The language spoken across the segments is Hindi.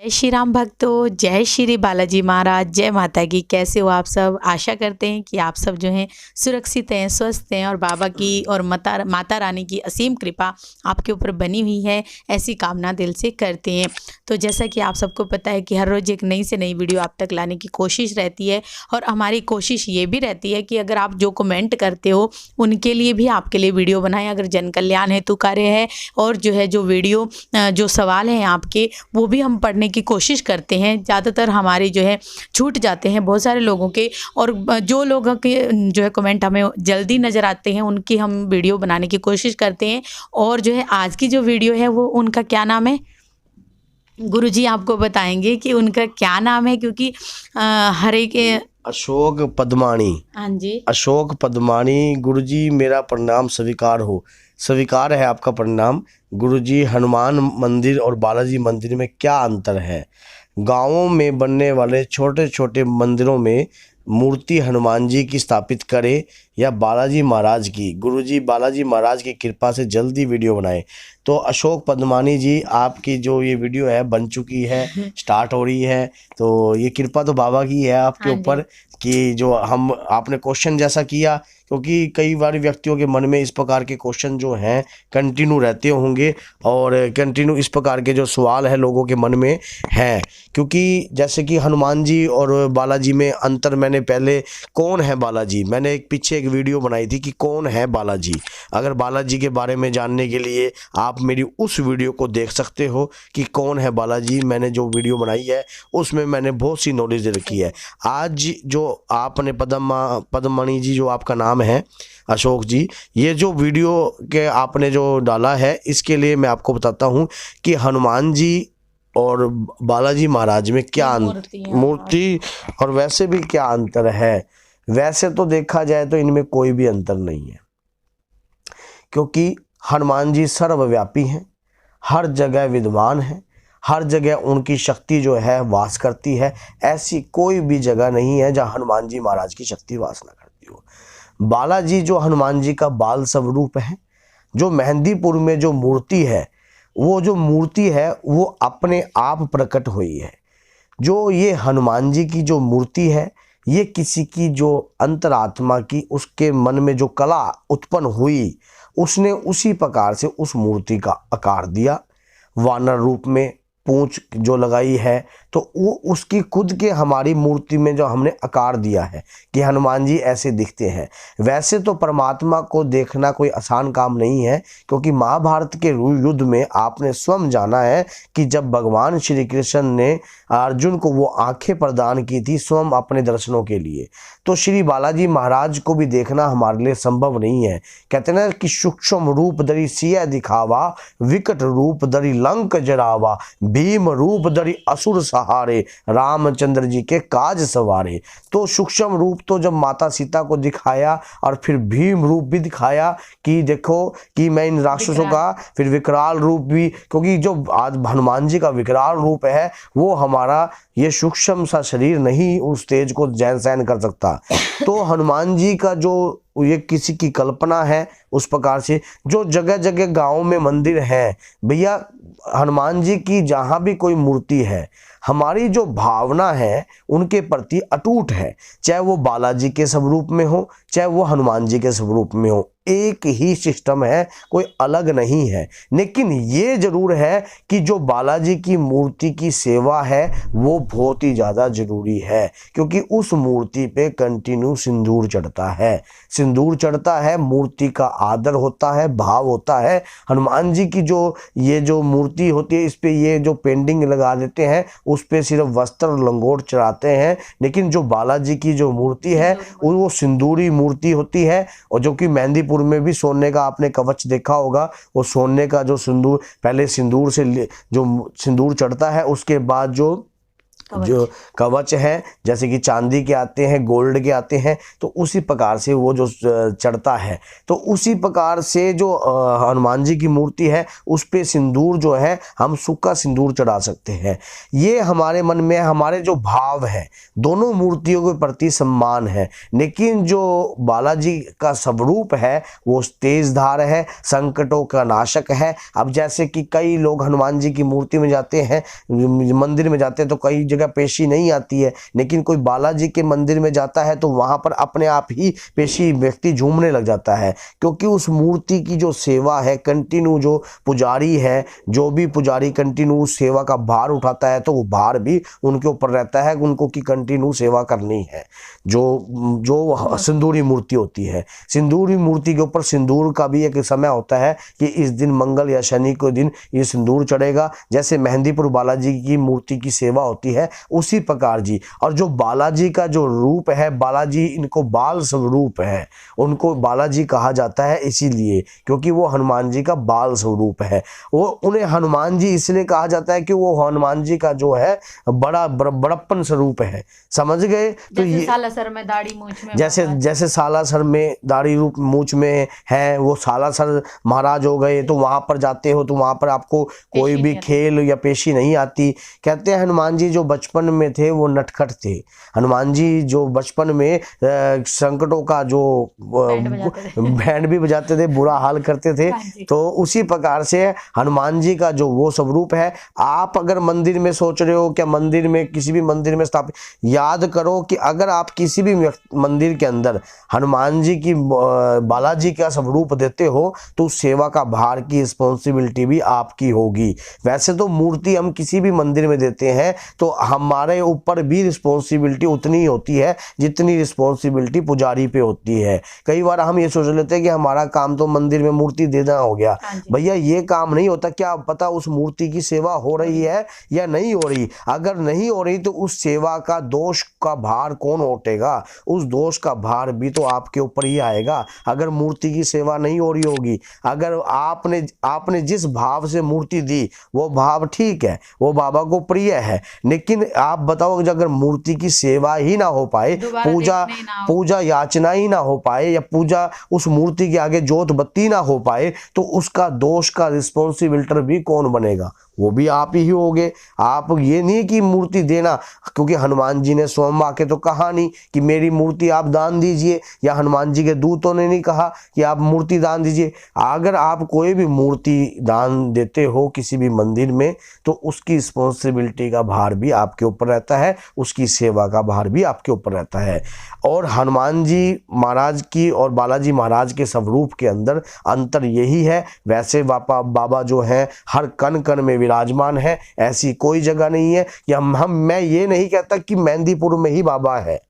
जय श्री राम भक्तों, जय श्री बालाजी महाराज, जय माता की। कैसे हो आप सब? आशा करते हैं कि आप सब जो हैं सुरक्षित हैं, स्वस्थ हैं और बाबा की और माता रानी की असीम कृपा आपके ऊपर बनी हुई है, ऐसी कामना दिल से करते हैं। तो जैसा कि आप सबको पता है कि हर रोज़ एक नई से नई वीडियो आप तक लाने की कोशिश रहती है और हमारी कोशिश ये भी रहती है कि अगर आप जो कमेंट करते हो उनके लिए भी आपके लिए वीडियो बनाएं। अगर जन कल्याण हेतु कार्य है और जो है जो वीडियो जो सवाल हैं आपके वो भी हम पढ़ने की कोशिश करते हैं। ज़्यादातर हमारे जो है छूट जाते हैं बहुत सारे लोगों के, और जो लोगों के जो है कमेंट हमें जल्दी नज़र आते हैं उनकी हम वीडियो बनाने की कोशिश करते हैं। और जो है आज की जो वीडियो है वो उनका क्या नाम है, गुरुजी आपको बताएंगे कि उनका क्या नाम है, क्योंकि हर एक अशोक पदमाणी। हाँ जी, अशोक पदमाणी। गुरुजी मेरा प्रणाम स्वीकार हो। स्वीकार है आपका प्रणाम। गुरुजी, हनुमान मंदिर और बालाजी मंदिर में क्या अंतर है? गांवों में बनने वाले छोटे छोटे मंदिरों में मूर्ति हनुमान जी की स्थापित करें या बालाजी महाराज की? गुरुजी, बालाजी महाराज की कृपा से जल्दी वीडियो बनाएं। तो अशोक पदमानी जी, आपकी जो ये वीडियो है बन चुकी है, स्टार्ट हो रही है, तो ये कृपा तो बाबा की है आपके हाँ जी, ऊपर कि जो हम आपने क्वेश्चन जैसा किया, क्योंकि कई बार व्यक्तियों के मन में इस प्रकार के क्वेश्चन जो हैं कंटिन्यू रहते होंगे और कंटिन्यू इस प्रकार के जो सवाल है लोगों के मन में हैं। क्योंकि जैसे कि हनुमान जी और बालाजी में अंतर, मैंने पहले कौन है बालाजी, मैंने एक पीछे एक वीडियो बनाई थी कि कौन है बालाजी। अगर बालाजी के बारे में जानने के लिए आप मेरी उस वीडियो को देख सकते हो कि कौन है बालाजी। मैंने जो वीडियो बनाई है उसमें मैंने बहुत सी नॉलेज रखी है। आज जो आपने पद्ममणि जी, जो आपका नाम है अशोक जी, ये जो वीडियो के आपने जो डाला है इसके लिए मैं आपको बताता हूँ कि हनुमान जी और बालाजी महाराज में क्या मूर्ति और वैसे भी क्या अंतर है। वैसे तो देखा जाए तो इनमें कोई भी अंतर नहीं है, क्योंकि हनुमान जी सर्वव्यापी हैं, हर जगह विद्वान हैं, हर जगह उनकी शक्ति जो है वास करती है। ऐसी कोई भी जगह नहीं है जहाँ हनुमान जी महाराज की शक्ति वास ना करती हो। बालाजी जो हनुमान जी का बाल स्वरूप है, जो मेहंदीपुर में जो मूर्ति है, वो जो मूर्ति है वो अपने आप प्रकट हुई है। जो ये हनुमान जी की जो मूर्ति है, ये किसी की जो अंतरात्मा की, उसके मन में जो कला उत्पन्न हुई, उसने उसी प्रकार से उस मूर्ति का आकार दिया। वानर रूप में पूंछ जो लगाई है, तो वो उसकी खुद के हमारी मूर्ति में जो हमने आकार दिया है कि हनुमान जी ऐसे दिखते हैं। वैसे तो परमात्मा को देखना कोई आसान काम नहीं है, क्योंकि महाभारत के युद्ध में आपने स्वयं जाना है कि जब भगवान श्री कृष्ण ने अर्जुन को वो आंखें प्रदान की थी स्वयं अपने दर्शनों के लिए, तो श्री बालाजी महाराज को भी देखना हमारे लिए संभव नहीं है। कहते हैं कि सूक्ष्म रूप धरि सिय दिखावा, विकट रूप धरि लंक जरावा, भीम रूप धरि असुर सहारे, रामचंद्र जी के काज सवारे। तो सूक्ष्म रूप तो जब माता सीता को दिखाया और फिर भीम रूप भी दिखाया कि देखो कि मैं इन राक्षसों का, फिर विकराल रूप भी, क्योंकि जो आज हनुमान जी का विकराल रूप है वो हमारा ये सूक्ष्म सा शरीर नहीं उस तेज को जैन सहन कर सकता। तो हनुमान जी का जो ये किसी की कल्पना है उस प्रकार से जो जगह जगह गाँव में मंदिर है, भैया हनुमान जी की जहाँ भी कोई मूर्ति है, हमारी जो भावना है उनके प्रति अटूट है, चाहे वो बालाजी के स्वरूप में हो चाहे वो हनुमान जी के स्वरूप में हो, एक ही सिस्टम है, कोई अलग नहीं है। लेकिन ये जरूर है कि जो बालाजी की मूर्ति की सेवा है वो बहुत ही ज़्यादा जरूरी है, क्योंकि उस मूर्ति पे कंटिन्यू सिंदूर चढ़ता है। सिंदूर चढ़ता है, मूर्ति का आदर होता है, भाव होता है। हनुमान जी की जो ये जो मूर्ति होती है इस पे ये जो पेंटिंग लगा देते हैं, उस पे सिर्फ वस्त्र लंगोट चढ़ाते हैं। लेकिन जो बालाजी की जो मूर्ति है वो सिंदूरी मूर्ति होती है, और जो कि मेहंदीपुर में भी सोने का आपने कवच देखा होगा, वो सोने का जो सिंदूर, पहले सिंदूर से जो सिंदूर चढ़ता है उसके बाद जो जो कवच है, जैसे कि चांदी के आते हैं, गोल्ड के आते हैं, तो उसी प्रकार से वो जो चढ़ता है, तो उसी प्रकार से जो हनुमान जी की मूर्ति है उस पे सिंदूर जो है हम सूखा सिंदूर चढ़ा सकते हैं। ये हमारे मन में हमारे जो भाव है, दोनों मूर्तियों के प्रति सम्मान है। लेकिन जो बालाजी का स्वरूप है वो तेज धार है, संकटों का नाशक है। अब जैसे कि कई लोग हनुमान जी की मूर्ति में जाते हैं, मंदिर में जाते हैं, तो कई जगह पेशी नहीं आती है, लेकिन कोई बालाजी के मंदिर में जाता है तो वहां पर अपने आप ही पेशी व्यक्ति झूमने लग जाता है, क्योंकि उस मूर्ति की जो सेवा है कंटिन्यू, जो पुजारी है, जो भी पुजारी कंटिन्यू उस सेवा का भार उठाता है, तो वो भार भी उनके ऊपर रहता है, उनको की कंटिन्यू सेवा करनी है। जो सिंदूरी मूर्ति होती है, सिंदूरी मूर्ति के ऊपर सिंदूर का भी एक समय होता है कि इस दिन मंगल या शनि के दिन ये सिंदूर चढ़ेगा। जैसे मेहंदीपुर बालाजी की मूर्ति की सेवा होती है उसी प्रकार जी। और जो बालाजी का जो रूप है, बालाजी इनको बाल स्वरूप है, उनको बालाजी कहा जाता है इसीलिए क्योंकि वो हनुमान जी का बाल स्वरूप है। वो उन्हें हनुमान जी इसलिए कहा जाता है कि वो हनुमान जी का जो है बड़प्पन स्वरूप है, समझ गए। तो ये सालासर में दाढ़ी मूंछ में, जैसे सालासर में दाढ़ी रूप मूंछ में है, वो सालासर महाराज हो गए, तो वहां पर जाते हो तो वहां पर आपको कोई भी खेल या पेशी नहीं आती। कहते हैं हनुमान जी जो बचपन में थे वो नटखट थे। हनुमान जी जो बचपन में संकटों का जो बैंड भी बजाते थे, बुरा हाल करते थे, तो उसी प्रकार से हनुमान जी का जो वो स्वरूप है। आप अगर मंदिर में सोच रहे हो, क्या मंदिर में किसी भी मंदिर में स्थापित, याद करो कि अगर आप किसी भी मंदिर के अंदर हनुमान जी की बालाजी का स्वरूप देते हो तो सेवा का भार की रिस्पॉन्सिबिलिटी भी आपकी होगी। वैसे तो मूर्ति हम किसी भी मंदिर में देते हैं तो हमारे ऊपर भी रिस्पॉन्सिबिलिटी उतनी ही होती है जितनी रिस्पॉन्सिबिलिटी पुजारी पे होती है। कई बार हम ये सोच लेते हैं कि हमारा काम तो मंदिर में मूर्ति देना हो गया। भैया ये काम नहीं होता। क्या पता उस मूर्ति की सेवा हो रही है या नहीं हो रही। अगर नहीं हो रही तो उस सेवा का दोष का भार कौन उठेगा? उस दोष का भार भी तो आपके ऊपर ही आएगा। अगर मूर्ति की सेवा नहीं हो रही होगी, अगर आपने जिस भाव से मूर्ति दी वो भाव ठीक है, वो बाबा को प्रिय है, लेकिन आप बताओ अगर मूर्ति की सेवा ही ना हो पाए, पूजा याचना ही ना हो पाए, या पूजा उस मूर्ति के आगे जोत बत्ती ना हो पाए, तो उसका दोष का रिस्पॉन्सिबिलिटर भी कौन बनेगा? वो भी आप ही होगे। आप ये नहीं कि मूर्ति देना, क्योंकि हनुमान जी ने स्वयं आके तो कहा नहीं कि मेरी मूर्ति आप दान दीजिए, या हनुमान जी के दूतों ने नहीं कहा कि आप मूर्ति दान दीजिए। अगर आप कोई भी मूर्ति दान देते हो किसी भी मंदिर में, तो उसकी रिस्पॉन्सिबिलिटी का भार भी आपके ऊपर रहता है, उसकी सेवा का भार भी आपके ऊपर रहता है। और हनुमान जी महाराज की और बालाजी महाराज के स्वरूप के अंदर अंतर यही है। वैसे बाबा जो है हर कण कण में विराजमान है, ऐसी कोई जगह नहीं है कि मैं ये नहीं कहता कि मेहंदीपुर में ही बाबा है।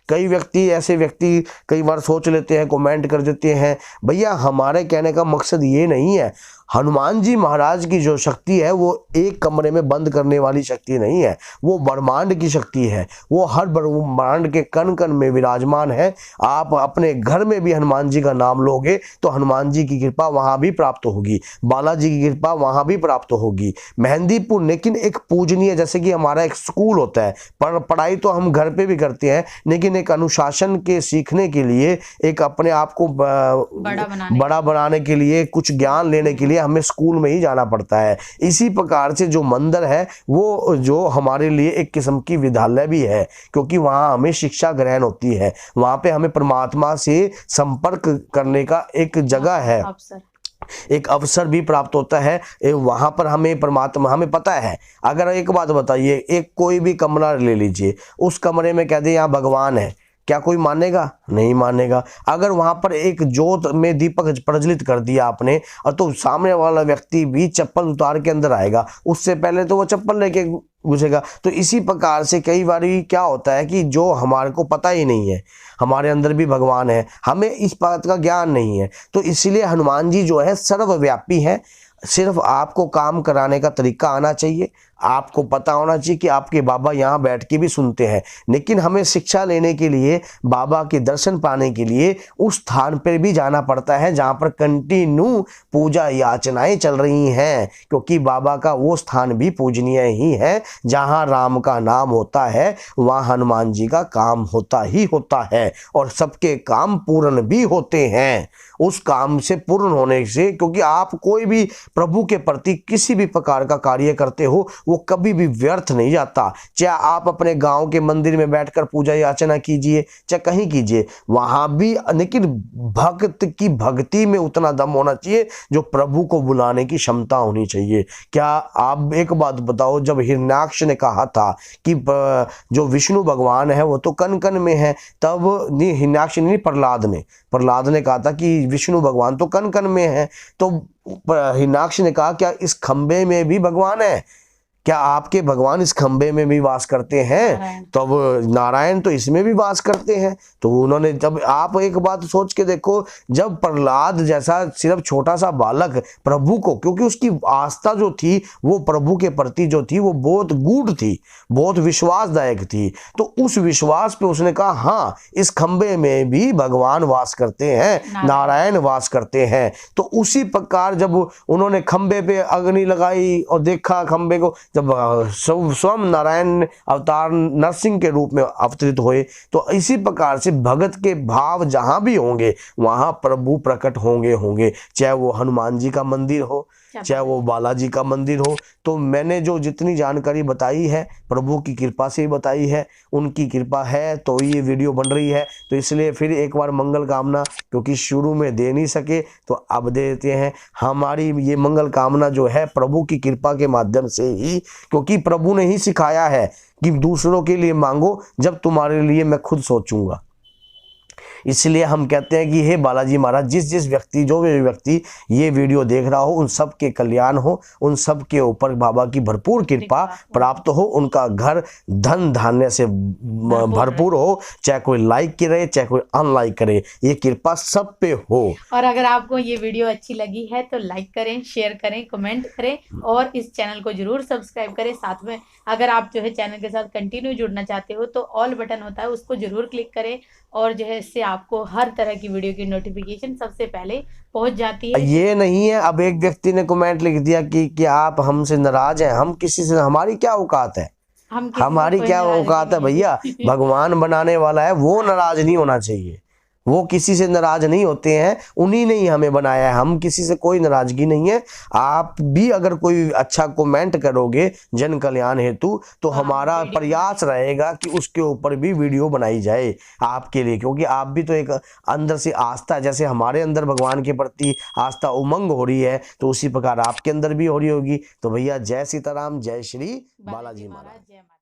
कई व्यक्ति कई बार सोच लेते हैं, कमेंट कर देते हैं। भैया हमारे कहने का मकसद ये नहीं है। हनुमान जी महाराज की जो शक्ति है वो एक कमरे में बंद करने वाली शक्ति नहीं है, वो ब्रह्मांड की शक्ति है। वो हर ब्रह्मांड के कण कण में विराजमान है। आप अपने घर में भी हनुमान जी का नाम लोगे तो हनुमान जी की कृपा वहां भी प्राप्त होगी, बालाजी की कृपा वहां भी प्राप्त होगी। मेहंदीपुर लेकिन एक पूजनीय, जैसे कि हमारा एक स्कूल होता है, पढ़ाई तो हम घर पे भी करते हैं, लेकिन एक अनुशासन के सीखने के लिए, एक अपने आप को बड़ा बनाने के लिए, कुछ ज्ञान लेने के लिए हमें स्कूल में ही जाना पड़ता है। इसी प्रकार से जो मंदिर है वो जो हमारे लिए एक किस्म की विद्यालय भी है, क्योंकि वहां हमें शिक्षा ग्रहण होती है, वहां पे हमें परमात्मा से संपर्क करने का एक जगह है, एक अवसर भी प्राप्त होता है। वहां पर हमें परमात्मा, हमें पता है। अगर एक बात बताइए, एक कोई भी कमरा ले लीजिए, उस कमरे में कह दे यहाँ भगवान है, क्या कोई मानेगा? नहीं मानेगा। अगर वहां पर एक जोत में दीपक प्रज्वलित कर दिया आपने, और तो सामने वाला व्यक्ति भी चप्पल उतार के अंदर आएगा, उससे पहले तो वो चप्पल लेके घुसेगा। तो इसी प्रकार से कई बार क्या होता है कि जो हमारे को पता ही नहीं है, हमारे अंदर भी भगवान है, हमें इस बात का ज्ञान नहीं है। तो इसलिए हनुमान जी जो है सर्वव्यापी है। सिर्फ आपको काम कराने का तरीका आना चाहिए, आपको पता होना चाहिए कि आपके बाबा यहाँ बैठ के भी सुनते हैं, लेकिन हमें शिक्षा लेने के लिए, बाबा के दर्शन पाने के लिए उस स्थान पर भी जाना पड़ता है जहाँ पर कंटिन्यू पूजा याचनाएं चल रही हैं, क्योंकि बाबा का वो स्थान भी पूजनीय ही है। जहाँ राम का नाम होता है वहाँ हनुमान जी का काम होता ही होता है, और सबके काम पूर्ण भी होते हैं। उस काम से पूर्ण होने से, क्योंकि आप कोई भी प्रभु के प्रति किसी भी प्रकार का कार्य करते हो वो कभी भी व्यर्थ नहीं जाता। चाहे आप अपने गांव के मंदिर में बैठकर पूजा याचना कीजिए, चाहे कहीं कीजिए, वहां भी, लेकिन भक्त की भक्ति में उतना दम होना चाहिए जो प्रभु को बुलाने की क्षमता होनी चाहिए। क्या आप एक बात बताओ, जब हिरण्याक्ष ने कहा था कि जो विष्णु भगवान है वो तो कण कण में है, तब नहीं, हिरण्याक्ष नहीं, प्रहलाद ने कहा था कि विष्णु भगवान तो कण कण में है, तो हिरण्याक्ष ने कहा क्या इस खंबे में भी भगवान है? क्या आपके भगवान इस खंबे में भी वास करते हैं? तो अब नारायण तो इसमें भी वास करते हैं। तो उन्होंने, जब आप एक बात सोच के देखो, जब प्रहलाद जैसा सिर्फ छोटा सा बालक प्रभु को, क्योंकि उसकी आस्था जो थी वो प्रभु के प्रति जो थी वो बहुत गूढ़ थी, बहुत विश्वासदायक थी, तो उस विश्वास पे उसने कहा हाँ इस खंबे में भी भगवान वास करते हैं, नारायण वास करते हैं। तो उसी प्रकार जब उन्होंने खंबे पे अग्नि लगाई और देखा खंबे को, जब स्वयं नारायण अवतार नरसिंह के रूप में अवतरित हुए, तो इसी प्रकार से भगत के भाव जहां भी होंगे वहां प्रभु प्रकट होंगे, चाहे वो हनुमान जी का मंदिर हो, चाहे वो बालाजी का मंदिर हो। तो मैंने जो जितनी जानकारी बताई है प्रभु की कृपा से ही बताई है, उनकी कृपा है तो ये वीडियो बन रही है। तो इसलिए फिर एक बार मंगल कामना, क्योंकि शुरू में दे नहीं सके तो अब देते हैं। हमारी ये मंगल कामना जो है प्रभु की कृपा के माध्यम से ही, क्योंकि प्रभु ने ही सिखाया है कि दूसरों के लिए मांगो जब तुम्हारे लिए मैं खुद सोचूंगा। इसलिए हम कहते हैं कि हे बालाजी महाराज, जिस व्यक्ति, जो भी व्यक्ति ये वीडियो देख रहा हो, उन सब के कल्याण हो, उन सब के ऊपर बाबा की भरपूर कृपा प्राप्त हो, उनका घर धन धान्य से भरपूर हो, चाहे कोई लाइक करे चाहे कोई अनलाइक करे, ये कृपा सब पे हो। और अगर आपको ये वीडियो अच्छी लगी है तो लाइक करें, शेयर करें, कमेंट करें और इस चैनल को जरूर सब्सक्राइब करें। साथ में अगर आप जो है चैनल के साथ कंटिन्यू जुड़ना चाहते हो तो ऑल बटन होता है, उसको जरूर क्लिक करें, और जो है इससे आपको हर तरह की वीडियो की नोटिफिकेशन सबसे पहले पहुंच जाती है। ये नहीं है, अब एक व्यक्ति ने कमेंट लिख दिया कि आप हमसे नाराज हैं। हम किसी से, हमारी क्या औकात है, हमारी क्या औकात है भैया? भगवान बनाने वाला है, वो नाराज नहीं होना चाहिए, वो किसी से नाराज नहीं होते हैं, उन्हीं ने ही हमें बनाया है, हम किसी से कोई नाराजगी नहीं है। आप भी अगर कोई अच्छा कमेंट करोगे जन कल्याण हेतु तो हमारा प्रयास रहेगा कि उसके ऊपर भी वीडियो बनाई जाए आपके लिए, क्योंकि आप भी तो एक अंदर से आस्था, जैसे हमारे अंदर भगवान के प्रति आस्था उमंग हो रही है तो उसी प्रकार आपके अंदर भी हो रही होगी। तो भैया जय सीताराम, जय श्री बालाजी महाराज।